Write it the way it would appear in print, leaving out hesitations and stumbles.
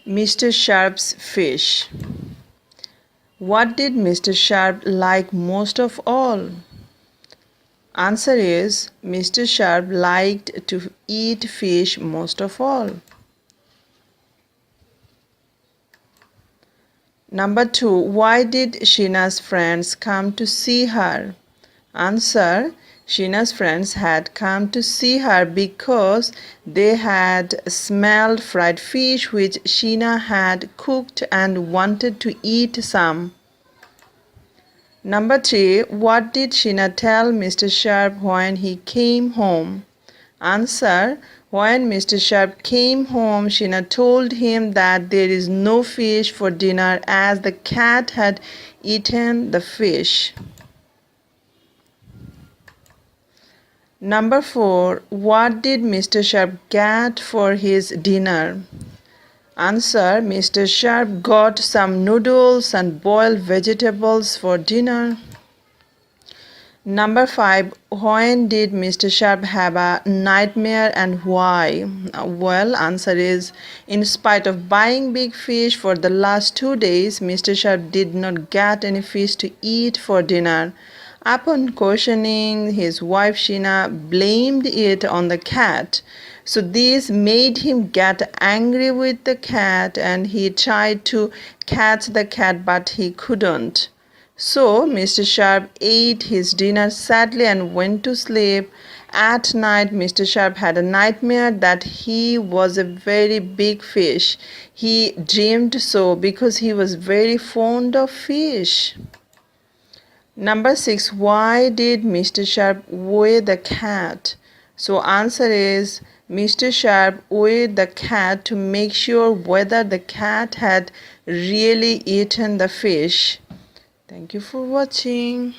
Mr. Sharpe's fish. What did Mr. Sharpe like most of all? Answer is Mr. Sharpe liked to eat fish most of all. Number 2. Why did Sheena's friends come to see her? Answer. Sheena's friends had come to see her because they had smelled fried fish which Sheena had cooked and wanted to eat some. Number 3. What did Sheena tell Mr. Sharpe when he came home? Answer. When Mr. Sharpe came home, Sheena told him that there is no fish for dinner as the cat had eaten the fish. Number 4. What did Mr. Sharpe get for his dinner? Answer. Mr. Sharpe got some noodles and boiled vegetables for dinner. Number 5. When did Mr. Sharpe have a nightmare and why? Well, answer is in spite of buying big fish for the last 2 days, Mr. Sharpe did not get any fish to eat for dinner. Upon questioning, his wife Sheena blamed it on the cat. So this made him get angry with the cat and he tried to catch the cat but he couldn't. So Mr. Sharpe ate his dinner sadly and went to sleep. At night, Mr. Sharpe had a nightmare that he was a very big fish. He dreamed so because he was very fond of fish. Number 6. Why did Mr. Sharpe weigh the cat? So answer is Mr. Sharpe weighed the cat to make sure whether the cat had really eaten the fish. Thank you for watching.